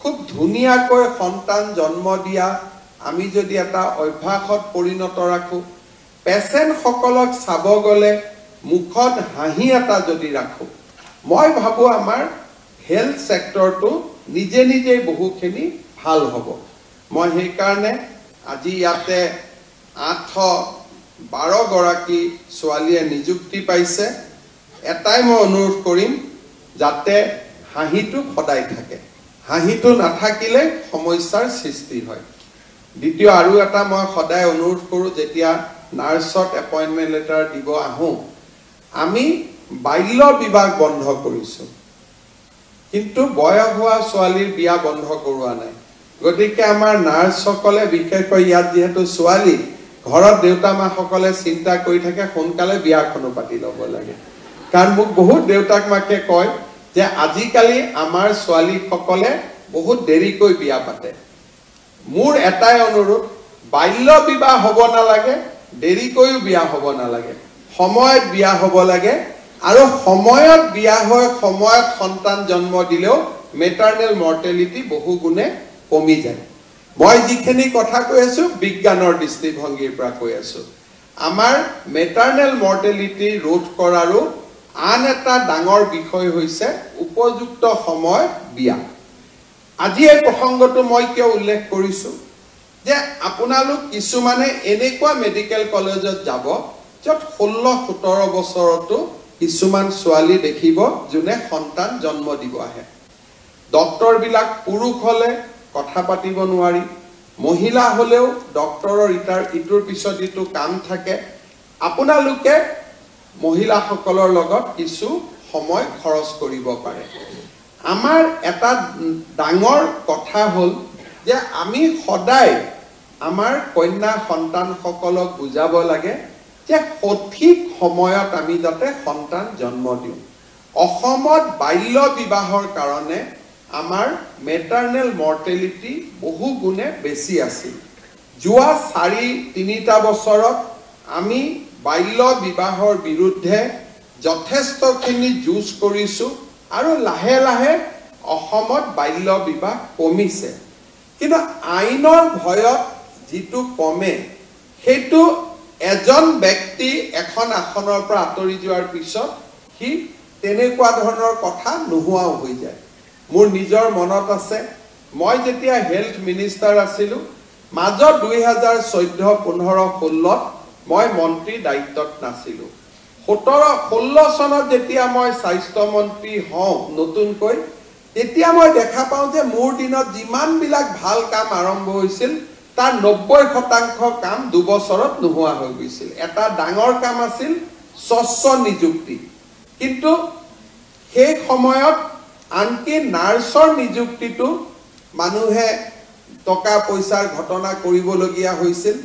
[SPEAKER 1] খুব ধুনীয়াকৈ সন্তান জন্ম দিয়া আমি যদি এটা অভ্যাসত পৰিণত ৰাখো পেশেন্ট সকলক চাব গলে মুখত হাঁহি এটা যদি ৰাখো মই ভাবো আমাৰ হেলথ সেক্টৰটো নিজে নিজে বহুখিনি ভাল হ'ব মই সেই কাৰণে আজি ইয়াতে 812 গৰাকী ছোৱালীয়ে নিযুক্তি পাইছে এটাই মই অনুৰোধ কৰিম যাতে হাঁহিটো সদায় থাকে হাঁহিটো নাথাকিলে সমস্যাৰ সৃষ্টি হয় দ্বিতীয় আৰু এটা মই সদায় অনুৰোধ কৰো যেতিয়া নাৰ্ছত এপইন্টমেন্ট লেটাৰ দিব আহো আমি বাল্য বিবাহ বন্ধ কৰিছো কিন্তু বয়স হোৱা ছোৱালীৰ বিয়া বন্ধ কৰোৱা নাই গতিকে আমাৰ নাৰ্ছসকলে বিশেষকৈ ইয়াত যেহেতু ছোৱালী ঘৰত দেউতা মাসকলে চিন্তা কৰি থাকে সোনকালে বিয়াখনো পাতি ল'ব লাগে কাৰণ মোক বহুত দেউতাক মাকে কয় যে আজিকালি আমাৰ ছোৱালীসকলে বহুত দেৰিকৈ বিয়া পাতে মোৰ এটাই অনুৰোধ বাল্য বিবাহ হ'ব নালাগে দেৰিকৈও বিয়া হ'ব নালাগে সময়ত বিয়া হ'ব লাগে আৰু সময়ত বিয়া হৈ সময়ত সন্তান জন্ম দিলেও মেটাৰনেল মৰ্টেলিটি বহু গুণে কমি যায় মই যিখিনি কথা কৈ আছো বিজ্ঞানৰ দৃষ্টিভংগীৰ পৰা কৈ আছো আমাৰ মেটাৰনেল মৰ্টেলিটি ৰোধ কৰাৰো আন এটা ডাঙৰ বিষয় হৈছে উপযুক্ত সময় বিয়া আজি এই প্ৰসংগটো মই কিয় উল্লেখ কৰিছো যে আপোনালোক কিছুমানে এনেকুৱা মেডিকেল কলেজত যাব য'ত 16-17 বছৰতো কিছুমান ছোৱালী দেখিব যোনে সন্তান জন্ম দিব আহে ডক্টৰ বিলাক পুৰুষ হলে কথা পাতিব নোৱাৰি মহিলা হলেও ডক্টৰৰ ইটোৰ পিছত ইটো কাম থাকে আপোনালোকে মহিলাসকলৰ লগত কিছু সময় খৰচ কৰিব পাৰে আমাৰ এটা ডাঙৰ কথা হল যে আমি সদায় আমাৰ কন্যা সন্তানসকলক বুজাব লাগে যে সঠিক সময়ত আমি যাতে সন্তান জন্ম দিওঁ অসমত বাল্য বিবাহৰ কাৰণে আমাৰ মেটাৰনেল মৰ্টেলিটি বহু গুণে বেছি আছিল যোৱা 4-3টা বছৰত আমি বাল্য বিবাহৰ বিৰুদ্ধে যথেষ্টখিনি যুঁজ কৰিছো আৰু লাহে লাহে অসমত বাল্য বিবাহ কমিছে কিন্তু আইনৰ ভয়ত যিটো কমে সেইটো এজন ব্যক্তি এখন আসনৰ পৰা আঁতৰি যোৱাৰ পিছত কি তেনেকুৱা ধৰণৰ কথা নোহোৱা হৈ যায় মোৰ নিজৰ মনত আছে মই যেতিয়া হেলথ মিনিষ্টাৰ আছিলো মাজত 2014-15-16 মই মন্ত্ৰী দায়িত্বত নাছিলো 17-16 চনত যেতিয়া মই স্বাস্থ্য মন্ত্ৰী হওঁ নতুনকৈ তেতিয়া মই দেখা পাওঁ যে মোৰ দিনত যিমান বিলাক ভাল কাম আৰম্ভ হৈছিল তাৰ 90% কাম 2 বছৰত নোহোৱা হৈ গৈছিল এটা ডাঙৰ কাম আছিল স্বচ্ছ নিযুক্তি কিন্তু সেই সময়ত আনকি নাৰ্ছৰ নিযুক্তিটো মানুহে টকা পইচাৰ ঘটনা কৰিবলগীয়া হৈছিল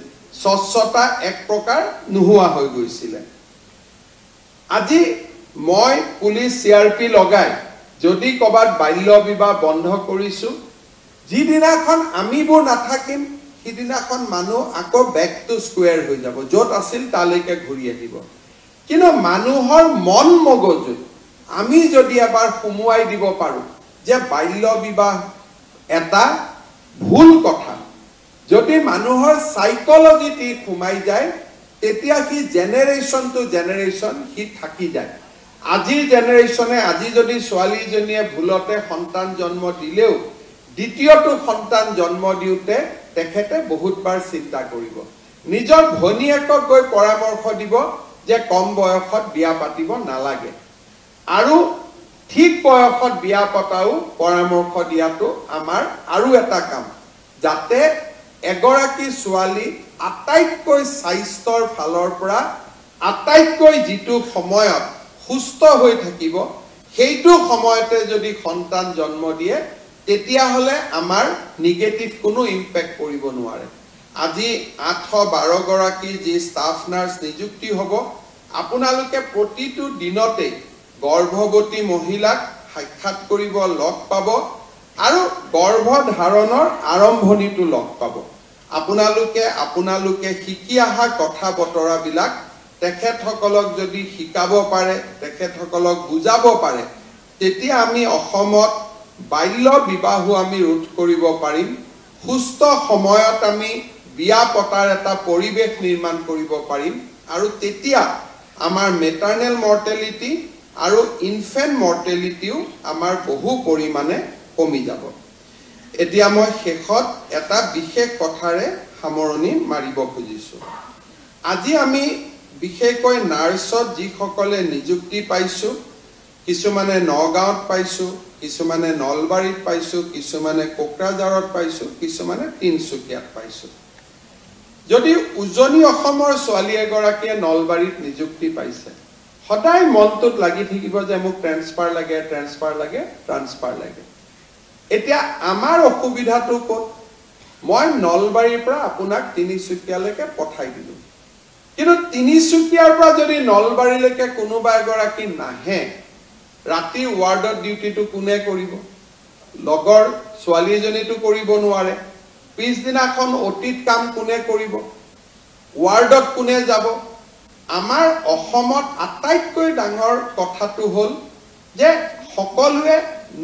[SPEAKER 1] স্বচ্ছতা এক প্ৰকাৰ নোহোৱা হৈ গৈছিল আজি মই পুলিচ CRP লগাই যদি কবাত বাল্য বিবাহ বন্ধ কৰিছো যিদিনাখন আমিবোৰ নাথাকিম সিদিনাখন মানুহ আকৌ বেক টু স্কুৱেৰ হৈ যাব, য'ত আছিল তালৈকে ঘূৰি আহিব। কিন্তু মানুহৰ মন মগজুত আমি যদি এবাৰ সুমুৱাই দিব পাৰোঁ যে বাল্য বিবাহ এটা ভুল কথা, যদি মানুহৰ সাইকোলজিত ই সোমাই যায়, তেতিয়া সি জেনেৰেশ্যন টু জেনেৰেশ্যন সি থাকি যায়। আজিৰ জেনেৰেশ্যনে আজি যদি ছোৱালীজনীয়ে ভুলতে সন্তান জন্ম দিলেও দ্বিতীয়টো সন্তান জন্ম দিওঁতে তেখেতে বহুতবাৰ চিন্তা কৰিব। নিজৰ ভনীয়েকক গৈ পৰামৰ্শ দিব যে কম বয়সত বিয়া পাতিব নালাগে, আৰু ঠিক বয়সত বিয়া পতাও পৰামৰ্শ দিয়াটো আমাৰ আৰু এটা কাম, যাতে এগৰাকী ছোৱালী আটাইতকৈ স্বাস্থ্যৰ ফালৰ পৰা আটাইতকৈ যিটো সময়ত সুস্থ হৈ থাকিব, সেইটো সময়তে যদি সন্তান জন্ম দিয়ে তেতিয়াহ'লে আমাৰ নিগেটিভ কোনো ইম্পেক্ট কৰিব নোৱাৰে। আজি 812 গৰাকী যি ষ্টাফ নাৰ্ছ নিযুক্তি হ'ব, আপোনালোকে প্ৰতিটো দিনতে গৰ্ভৱতী মহিলাক সাক্ষাৎ কৰিব লগ পাব আৰু গৰ্ভধাৰণৰ আৰম্ভণিটো লগ পাব। আপোনালোকে শিকি অহা কথা বতৰাবিলাক তেখেতসকলক যদি শিকাব পাৰে, তেখেতসকলক বুজাব পাৰে, তেতিয়া আমি অসমত বাল্য বিবাহো আমি ৰোধ কৰিব পাৰিম। সুস্থ সময়ত আমি বিয়া পতাৰ এটা পৰিৱেশ নিৰ্মাণ কৰিব পাৰিম, আৰু তেতিয়া আমাৰ মেটাৰনেল মৰ্টেলিটি আৰু ইনফেণ্ট মৰ্টেলিটিও আমাৰ বহু পৰিমাণে কমি যাব। এতিয়া মই শেষত এটা বিশেষ কথাৰে সামৰণি মাৰিব খুজিছোঁ। আজি আমি বিশেষকৈ নাৰ্ছত যিসকলে নিযুক্তি পাইছোঁ, কিছুমানে নগাঁৱত পাইছোঁ, কিছুমানে নলবাৰীত পাইছোঁ, কিছুমানে কোকৰাঝাৰত পাইছোঁ, কিছুমানে তিনিচুকীয়াত পাইছোঁ। যদি উজনি অসমৰ ছোৱালী এগৰাকীয়ে নলবাৰীত নিযুক্তি পাইছে, সদায় মনটোত লাগি থাকিব যে মোক ট্ৰেন্সফাৰ লাগে, ট্ৰেন্সফাৰ লাগে, ট্ৰান্সফাৰ লাগে। এতিয়া আমাৰ অসুবিধাটো ক'ত? মই নলবাৰীৰ পৰা আপোনাক তিনিচুকীয়ালৈকে পঠাই দিলোঁ, কিন্তু তিনিচুকীয়াৰ পৰা যদি নলবাৰীলৈকে কোনোবা এগৰাকী নাহে, ৰাতি ৱাৰ্ডত ডিউটিটো কোনে কৰিব? লগৰ ছোৱালী এজনীটো কৰিব নোৱাৰে। পিছদিনাখন অতীত কাম কোনে কৰিব? ৱাৰ্ডত কোনে যাব? আমাৰ অসমত আটাইতকৈ ডাঙৰ কথাটো হ'ল যে সকলোৱে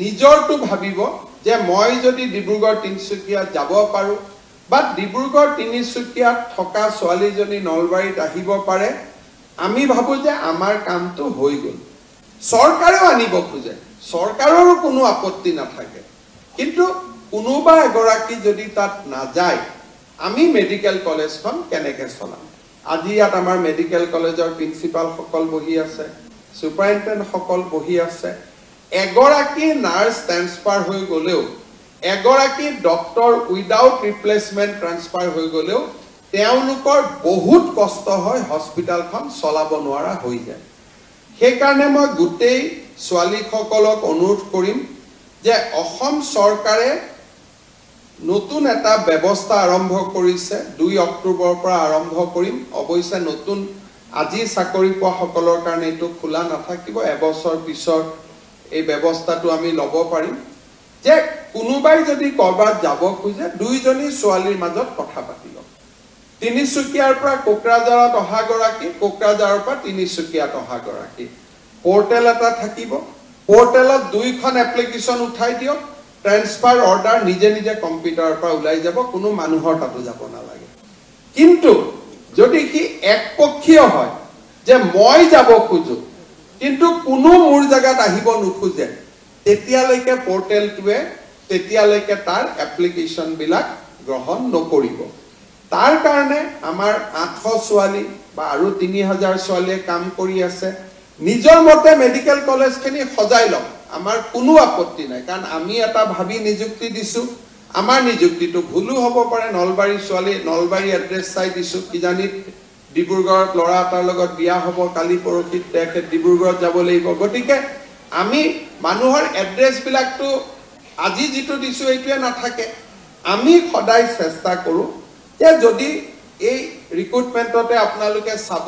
[SPEAKER 1] নিজৰটো ভাবিব যে মই যদি ডিব্ৰুগড় তিনিচুকীয়াত যাব পাৰোঁ, বা ডিব্ৰুগড় তিনিচুকীয়াত থকা ছোৱালীজনী নলবাৰীত আহিব পাৰে, আমি ভাবোঁ যে আমাৰ কামটো হৈ গ'ল। চৰকাৰেও আনিব খোজে, চৰকাৰৰো কোনো আপত্তি নাথাকে, কিন্তু কোনোবা এগৰাকী যদি তাত নাযায়, আমি মেডিকেল কলেজখন কেনেকৈ চলাম? আজি ইয়াত আমাৰ মেডিকেল কলেজৰ প্ৰিন্সিপালসকল বহি আছে, ছুপাৰিণ্টেণ্ডেণ্টসকল বহি আছে। এগৰাকী নাৰ্ছ ট্ৰেন্সফাৰ হৈ গ'লেও, এগৰাকী ডক্টৰ উইদাউট ৰিপ্লেচমেণ্ট ট্ৰান্সফাৰ হৈ গ'লেও তেওঁলোকৰ বহুত কষ্ট হয়, হস্পিটেলখন চলাব নোৱাৰা হৈ যায়। সেইকাৰণে মই গোটেই ছোৱালীসকলক অনুৰোধ কৰিম যে অসম চৰকাৰে নতুন এটা ব্যৱস্থা আৰম্ভ কৰিছে। 2 অক্টোবৰৰ পৰা আৰম্ভ কৰিম। অৱশ্যে নতুন আজি চাকৰি পোৱাসকলৰ কাৰণে এইটো খোলা নাথাকিব, এবছৰ পিছৰ এই ব্যৱস্থাটো আমি ল'ব পাৰিম যে কোনোবাই যদি ক'ৰবাত যাব খোজে, 2জনী ছোৱালীৰ মাজত কথা পাতি লওক। তিনিচুকীয়াৰ পৰা কোকৰাঝাৰত অহা গৰাকী, কোকৰাঝাৰৰ পৰা তিনিচুকীয়াত অহা গৰাকী, পৰ্টেল এটা থাকিব। পৰ্টেলত 2খন এপ্লিকেশ্যন উঠাই দিয়ক, ট্ৰেন্সফাৰ অৰ্ডাৰ নিজে নিজে কম্পিউটাৰৰ পৰা ওলাই যাব, কোনো মানুহৰ তাতো যাব নালাগে। কিন্তু যদি সি একপক্ষীয় হয় যে মই যাব খোজো কিন্তু কোনো মোৰ জায়গাত আহিব নোখোজে, তেতিয়ালৈকে পৰ্টেলটোৱে তেতিয়ালৈকে তাৰ এপ্লিকেশ্যন বিলাক গ্ৰহণ নকৰিব। তাৰ কাৰণে আমাৰ 800 ছোৱালী বা আৰু 3000 ছোৱালীয়ে কাম কৰি আছে। নিজৰ মতে মেডিকেল কলেজখিনি সজাই লওক, আমাৰ কোনো আপত্তি নাই, কাৰণ আমি এটা ভাবি নিযুক্তি দিছো। আমাৰ নিযুক্তিটো ভুলো হ'ব পাৰে, নলবাৰী ছোৱালী নলবাৰী এড্ৰেছ চাই দিছো, কিজানি ডিব্ৰুগড়ত ল'ৰা এটাৰ লগত বিয়া হ'ব, কালি পৰহিত তেখেত ডিব্ৰুগড়ত যাব লাগিব। গতিকে আমি মানুহৰ এড্ৰেছবিলাকতো আজি যিটো দিছো এইটোৱে নাথাকে। আমি সদায় চেষ্টা কৰোঁ যে যদি এই ৰিক্ৰুটমেণ্টতে আপোনালোকে চাব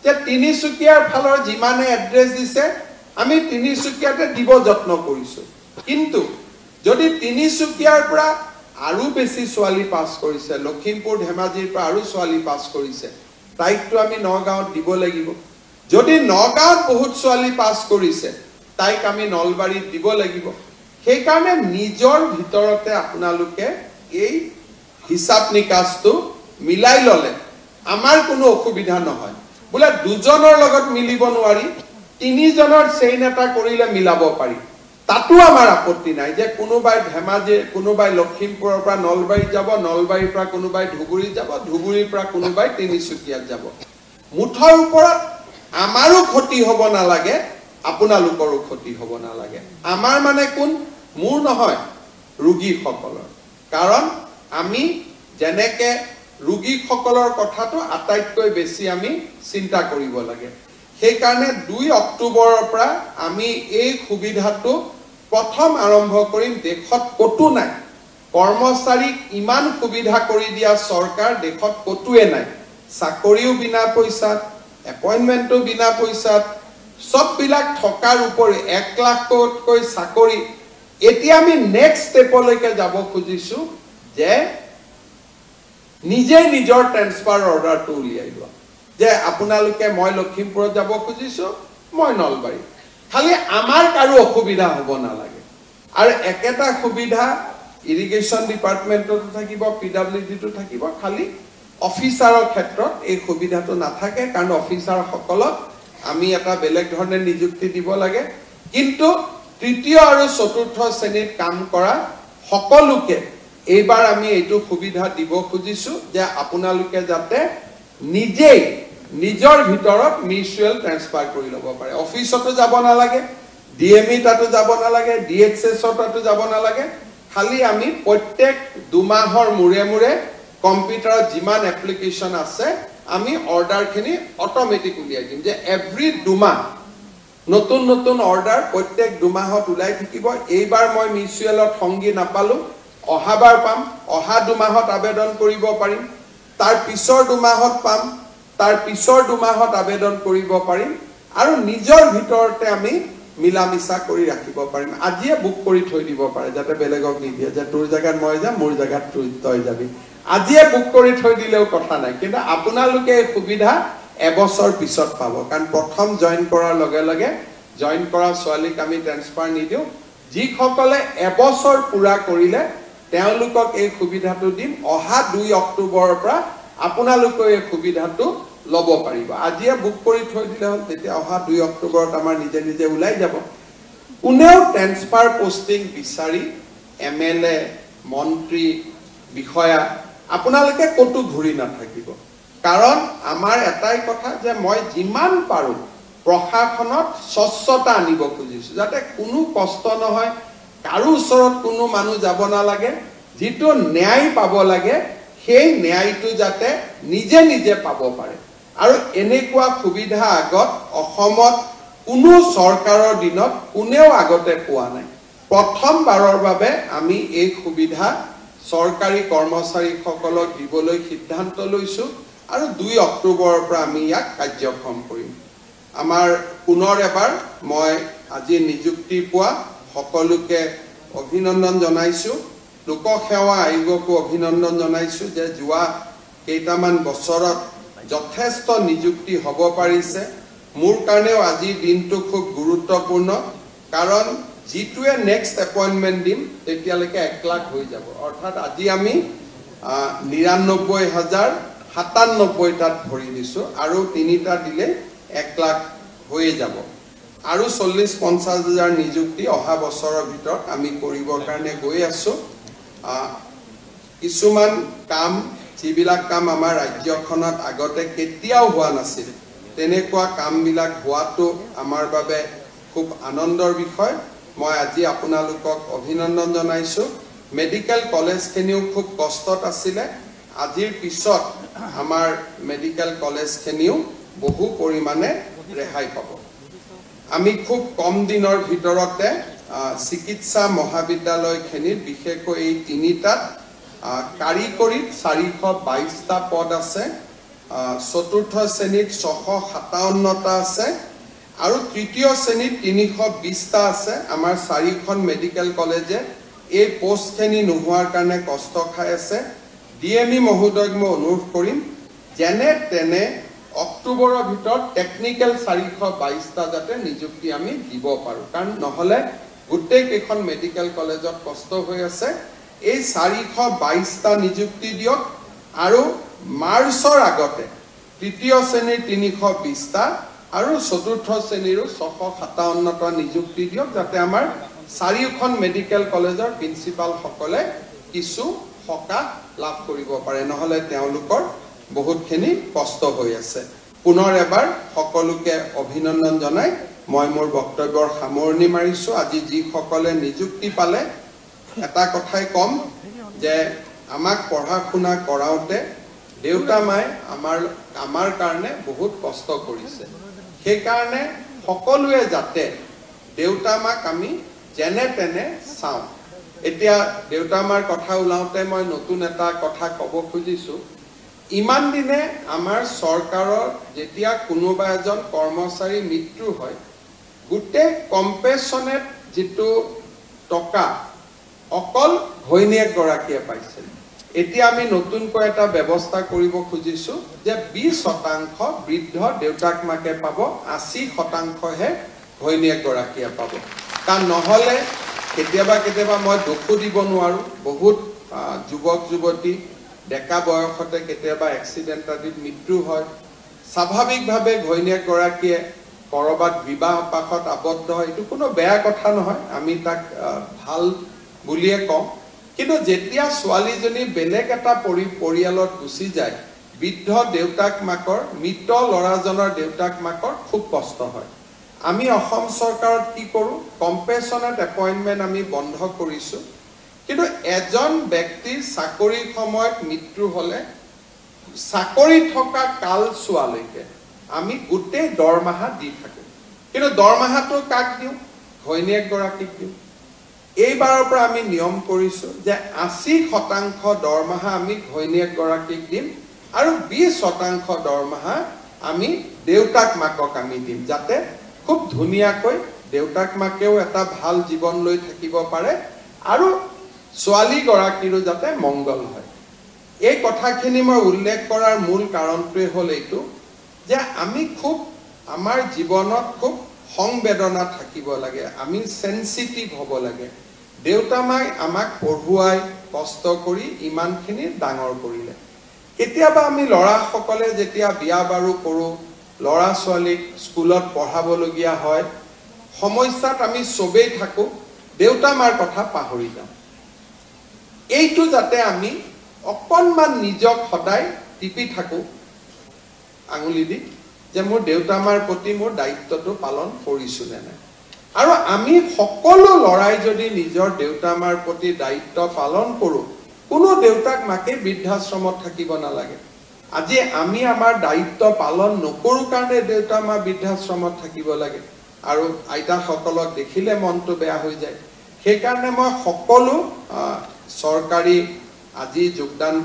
[SPEAKER 1] যে তিনিচুকীয়াৰ ফালৰ যিমানে এড্ৰেছ দিছে আমি তিনিচুকীয়াতে দিব যত্ন কৰিছোঁ, কিন্তু যদি তিনিচুকীয়াৰ পৰা আৰু বেছি ছোৱালী পাছ কৰিছে, লখিমপুৰ ধেমাজিৰ পৰা আৰু ছোৱালী পাছ কৰিছে, তাইকতো আমি নগাঁৱত দিব লাগিব। যদি নগাঁৱত বহুত ছোৱালী পাছ কৰিছে, তাইক আমি নলবাৰীত দিব লাগিব। সেইকাৰণে নিজৰ ভিতৰতে আপোনালোকে এই হিচাপ নিকাচটো মিলাই ল'লে আমাৰ কোনো অসুবিধা নহয়। বোলে দুজনৰ লগত মিলিব নোৱাৰি, তিনিজনৰ চেইন এটা কৰিলে মিলাব পাৰি, তাতো আমাৰ আপত্তি নাই যে কোনোবাই ধেমাজি, কোনোবাই লখিমপুৰৰ পৰা নলবাৰীত যাব, নলবাৰীৰ পৰা কোনোবাই ধুবুৰীত যাব, ধুবুৰীৰ পৰা কোনোবাই তিনিচুকীয়াত যাব। মুঠৰ ওপৰত আমাৰো ক্ষতি হ'ব নালাগে, আপোনালোকৰো ক্ষতি হ'ব নালাগে। আমাৰ মানে কোন? মোৰ নহয়, ৰোগীসকলৰ। কাৰণ আমি যেনেকে ৰোগীসকলৰ কথাটো আটাইতকৈ বেছি আমি চিন্তা কৰিব লাগে। সেইকাৰণে 2 অক্টোবৰৰ পৰা আমি এই সুবিধাটো প্ৰথম আৰম্ভ কৰিম। দেশত ক'তো নাই, কৰ্মচাৰীক ইমান সুবিধা কৰি দিয়া চৰকাৰ দেশত ক'তোৱে নাই। চাকৰিও বিনা পইচাত, এপইণ্টমেণ্টো বিনা পইচাত, সববিলাক থকাৰ উপৰি 1 লাখতকৈ চাকৰি। এতিয়া আমি নেক্সট ষ্টেপলৈকে যাব খুজিছো যে নিজে নিজৰ ট্ৰেন্সফাৰ অৰ্ডাৰটো উলিয়াই লোৱা, যে আপোনালোকে মই লখিমপুৰত যাব খুজিছো, মই নলবাৰী, খালি আমাৰ কাৰো অসুবিধা হ'ব নালাগে। আৰু একেটা সুবিধা ইৰিগেশ্যন ডিপাৰ্টমেণ্টতো থাকিব, PWDটো থাকিব, খালি অফিচাৰৰ ক্ষেত্ৰত এই সুবিধাটো নাথাকে, কাৰণ অফিচাৰসকলক আমি এটা বেলেগ ধৰণে নিযুক্তি দিব লাগে। কিন্তু তৃতীয় আৰু চতুৰ্থ শ্ৰেণীত কাম কৰা সকলোকে এইবাৰ আমি এইটো সুবিধা দিব খুজিছো যে আপোনালোকে যাতে নিজেই নিজৰ ভিতৰত মিউচুৱেল ট্ৰেন্সফাৰ কৰি ল'ব পাৰে। অফিচতো যাব নালাগে, DME তাতো যাব নালাগে, DHS তাতো যাব নালাগে। খালি আমি প্ৰত্যেক 2 মাহৰ মূৰে মূৰে কম্পিউটাৰত যিমান এপ্লিকেশ্যন আছে আমি অৰ্ডাৰখিনি অট'মেটিক উলিয়াই দিম, যে এভৰি 2 মাহ নতুন নতুন অৰ্ডাৰ প্ৰত্যেক 2 মাহত ওলাই থাকিব। এইবাৰ মই মিউচুৱেলত সংগী নাপালো, অহাবাৰ পাম, অহা 2 মাহত আবেদন কৰিব পাৰিম, তাৰ পিছৰ 2 মাহত পাম, তাৰ পিছৰ 2 মাহত আবেদন কৰিব পাৰিম, আৰু নিজৰ ভিতৰতে আমি মিলা মিছা কৰি ৰাখিব পাৰিম। আজিয়ে বুক কৰি থৈ দিব পাৰে, যাতে বেলেগক নিদিয়ে যে তোৰ জায়গাত মই যাম, মোৰ জায়গাত তই যাবি। আজিয়ে বুক কৰি থৈ দিলেও কথা নাই, কিন্তু আপোনালোকে এই সুবিধা এবছৰ পিছত পাব। কাৰণ প্ৰথম জইন কৰাৰ লগে লগে জইন কৰা ছোৱালীক আমি ট্ৰেন্সফাৰ নিদিওঁ। যিসকলে এবছৰ পুৰা কৰিলে তেওঁলোকক এই সুবিধাটো দিম। অহা 2 অক্টোবৰৰ পৰা আপোনালোকে এই সুবিধাটো ল'ব পাৰিব। আজিয়ে বুক কৰি থৈ দিলে হ'ল, তেতিয়া অহা 2 অক্টোবৰত আমাৰ নিজে নিজে ওলাই যাব। কোনেও ট্ৰেন্সফাৰ পোষ্টিং বিচাৰি MLA, মন্ত্ৰী, বিষয়া আপোনালোকে ক'তো ঘূৰি নাথাকিব। কাৰণ আমাৰ এটাই কথা যে মই যিমান পাৰোঁ প্ৰশাসনত স্বচ্ছতা আনিব খুজিছো, যাতে কোনো কষ্ট নহয়, কাৰো ওচৰত কোনো মানুহ যাব নালাগে, যিটো ন্যায় পাব লাগে সেই ন্যায়টো যাতে নিজে নিজে পাব পাৰে। আৰু এনেকুৱা সুবিধা আগত অসমত কোনো চৰকাৰৰ দিনত কোনেও আগতে পোৱা নাই। প্ৰথমবাৰৰ বাবে আমি এই সুবিধা চৰকাৰী কৰ্মচাৰীসকলক দিবলৈ সিদ্ধান্ত লৈছো, আৰু 2 অক্টোবৰৰ পৰা আমি ইয়াক কাৰ্যক্ষম কৰিম। আমাৰ পুনৰ এবাৰ মই আজি নিযুক্তি পোৱা সকলোকে অভিনন্দন জনাইছো। লোকসেৱা আয়োগকো অভিনন্দন জনাইছো যে যোৱা কেইটামান বছৰত যথেষ্ট নিযুক্তি হ'ব পাৰিছে। মোৰ কাৰণেও আজিৰ দিনটো খুব গুৰুত্বপূৰ্ণ, কাৰণ যিটোৱে নেক্সট এপইণ্টমেণ্ট দিম তেতিয়ালৈকে 1 লাখ হৈ যাব। অৰ্থাৎ আজি আমি 99,097 তাত ভৰি দিছোঁ, আৰু 3টা দিলে 1 লাখ হৈয়ে যাব। আৰু 40-50 হাজাৰ নিযুক্তি অহা বছৰৰ ভিতৰত আমি কৰিবৰ কাৰণে গৈ আছোঁ। কিছুমান কাম, যিবিলাক কাম আমাৰ ৰাজ্যখনত আগতে কেতিয়াও হোৱা নাছিল, তেনেকুৱা কামবিলাক হোৱাটো আমাৰ বাবে খুব আনন্দৰ বিষয়। মই আজি আপোনালোকক অভিনন্দন জনাইছোঁ। মেডিকেল কলেজখিনিও খুব কষ্টত আছিলে, আজিৰ পিছত আমাৰ মেডিকেল কলেজখিনিও বহু পৰিমাণে ৰেহাই পাব। আমি খুব কম দিনৰ ভিতৰতে চিকিৎসা মহাবিদ্যালয়খিনিত, বিশেষকৈ এই 3টাত কাৰিকৰীত 422টা পদ আছে, চতুৰ্থ শ্ৰেণীত 657টা আছে, আৰু তৃতীয় শ্ৰেণীত 320টা আছে। আমাৰ 4খন মেডিকেল কলেজে এই পোষ্টখিনি নোহোৱাৰ কাৰণে কষ্ট খাই আছে ডিএমই মহোদয়ক মই অনুৰোধ কৰিম যেনে তেনে অক্টোবৰৰ ভিতৰত টেকনিক্যাল 422টা যাতে নিযুক্তি আমি দিব পাৰোঁ কাৰণ নহলে গোটেই কেইখন মেডিকেল কলেজত কষ্ট হৈ আছে এই 422টা নিযুক্তি দিয়ক আৰু মাৰ্চৰ আগতে তৃতীয় শ্ৰেণীৰ 320টা আৰু চতুৰ্থ শ্ৰেণীৰো 657টা নিযুক্তি দিয়ক যাতে আমাৰ চাৰিওখন মেডিকেল কলেজৰ প্ৰিন্সিপাল সকলে কিছু সকাহ লাভ কৰিব পাৰে নহলে তেওঁলোকৰ বহুতখিনি কষ্ট হৈ আছে পুনৰ এবাৰ সকলোকে অভিনন্দন জনাই মই মোৰ বক্তব্যৰ সামৰণি মাৰিছো আজি যি সকলে নিযুক্তি পালে এটা কথাই কম যে আমাক পঢ়া শুনা কৰাওতে দেউতা মাই আমাৰ কাৰণে বহুত কষ্ট কৰিছে সেই কাৰণে সকলোৱে যাতে দেউতা মাক আমি যেনে তেনে চাও এতিয়া দেউতা মাৰ কথা ওলাওতে মই নতুন এটা কথা ক'ব খুজিছো ইমান দিনে আমাৰ চৰকাৰৰ যেতিয়া কোনোবা এজন কৰ্মচাৰী মৃত্যু হয় গুটে কম্পেনচনেট যেটো টকা অকল ঘৈণীয়েক গৰাকীয়ে পাইছিল এতিয়া আমি নতুনকৈ এটা ব্যৱস্থা কৰিব খুজিছো যে 20% বৃদ্ধ দেউতাক মাকে পাব 80% হে ঘৈণীয়েক গৰাকীয়ে পাব কাৰণ নহলে কেতিয়াবা মই দুখো দিব নোৱাৰো বহুত যুৱক যুৱতী ডেকা বয়সতে কেতিয়াবা এক্সিডেন্ট আদিত মৃত্যু হয় স্বাভাৱিকভাৱে ঘৈণীয়েক গৰাকীয়ে কৰবাত বিবাহ পাশত আবদ্ধ হয় এটো কোনো বেয়া কথা নহয় আমি তাক ভাল বুলিয়ে কম কিন্তু যেতিয়া ছোৱালীজনী বেলেগ এটা পৰিয়ালত গুচি যায় বৃদ্ধ দেউতাক মাকৰ মৃত ল'ৰাজনৰ দেউতাক মাকৰ খুব কষ্ট হয় আমি অসম চৰকাৰত কি কৰো কম্পেনচনেট এপইন্টমেন্ট আমি বন্ধ কৰিছো কিন্তু এজন ব্যক্তিৰ চাকৰিৰ সময়ত মৃত্যু হলে চাকৰি থকা কাল ছোৱালৈকে আমি গোটেই দৰমহা দি থাকো কিন্তু দৰমহাটো কাক দিও ঘৈণীয়েক গৰাকীক দিও এইবাৰৰ পৰা আমি নিয়ম কৰিছো যে 80% দৰমহা আমি ঘৈণীয়েক গৰাকীক দিম আৰু 20% দৰমহা আমি দেউতাক মাকক আমি দিম যাতে খুব ধুনিয়াকৈ দেউতাক মাকেও এটা ভাল জীৱন লৈ থাকিব পাৰে আৰু ছোৱালী গৰাকীৰো যাতে মংগল হয় এই কথাখিনি মই উল্লেখ কৰাৰ মূল কাৰণটোৱে হ'ল এইটো যে আমি খুব আমাৰ জীৱনত খুব সংবেদনা থাকিব লাগে আমি সেনসিটিভ হ'ব লাগে দেউতা মাই আমাক পঢ়ুৱাই কষ্ট কৰি ইমানখিনি ডাঙৰ কৰিলে কেতিয়াবা আমি ল'ৰা সকলে যেতিয়া বিয়া বাৰু কৰো ল'ৰা ছোৱালীক স্কুলত পঢ়াবলগীয়া হয় সমস্যাত আমি সবেই থাকো দেউতা মাৰ কথা পাহৰি যাওঁ এইটো যাতে আমি অকনমান নিজক সদায় টিপি থাকো আঙুলি দি যে মোৰ দেউতা মাৰ প্ৰতি মোৰ দায়িত্বটো পালন কৰিছো নে নাই আৰু আমি সকলো লৰাই যদি নিজৰ দেউতা মাৰ প্ৰতি দায়িত্ব পালন কৰো কোনো দেউতাক মাকে বৃদ্ধাশ্ৰমত থাকিব নালাগে আজি আমি আমাৰ দায়িত্ব পালন নকৰো কাৰণে দেউতা মা বৃদ্ধাশ্ৰমত থাকিব লাগে আৰু আইতা সকলক দেখিলে মনটো বেয়া হৈ যায় সেই কাৰণে মই সকলো চৰকাৰী আজি যোগদান